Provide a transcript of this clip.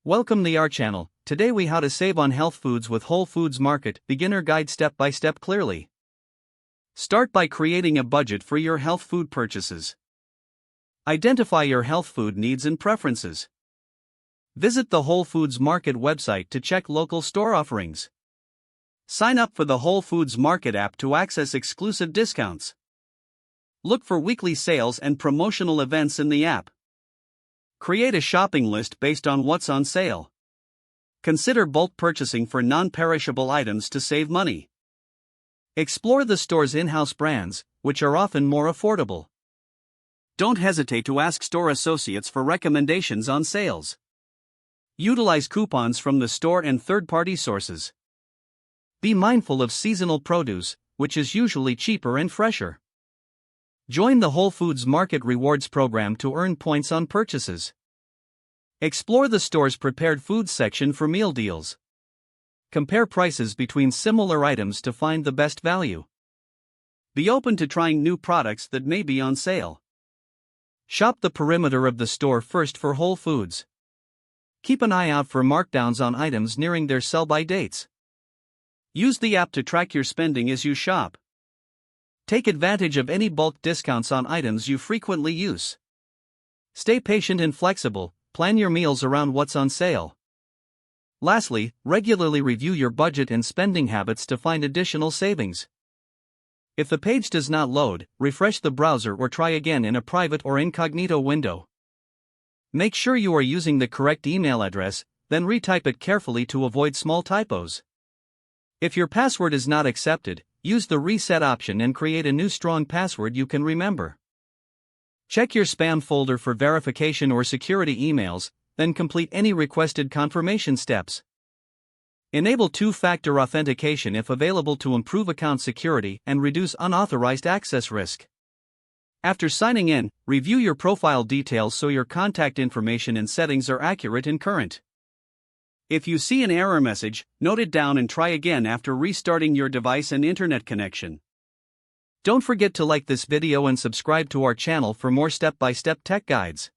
Welcome to our channel. Today we how to save on health foods with Whole Foods Market beginner guide step by step clearly. Start by creating a budget for your health food purchases. Identify your health food needs and preferences. Visit the Whole Foods Market website to check local store offerings. Sign up for the Whole Foods Market app to access exclusive discounts. Look for weekly sales and promotional events in the app. Create a shopping list based on what's on sale. Consider bulk purchasing for non-perishable items to save money. Explore the store's in-house brands, which are often more affordable. Don't hesitate to ask store associates for recommendations on sales. Utilize coupons from the store and third-party sources. Be mindful of seasonal produce, which is usually cheaper and fresher. Join the Whole Foods Market Rewards program to earn points on purchases. Explore the store's prepared foods section for meal deals. Compare prices between similar items to find the best value. Be open to trying new products that may be on sale. Shop the perimeter of the store first for Whole Foods. Keep an eye out for markdowns on items nearing their sell-by dates. Use the app to track your spending as you shop. Take advantage of any bulk discounts on items you frequently use. Stay patient and flexible, plan your meals around what's on sale. Lastly, regularly review your budget and spending habits to find additional savings. If the page does not load, refresh the browser or try again in a private or incognito window. Make sure you are using the correct email address, then retype it carefully to avoid small typos. If your password is not accepted, use the reset option and create a new strong password you can remember. Check your spam folder for verification or security emails, then complete any requested confirmation steps. Enable two-factor authentication if available to improve account security and reduce unauthorized access risk. After signing in, review your profile details so your contact information and settings are accurate and current. If you see an error message, note it down and try again after restarting your device and internet connection. Don't forget to like this video and subscribe to our channel for more step-by-step tech guides.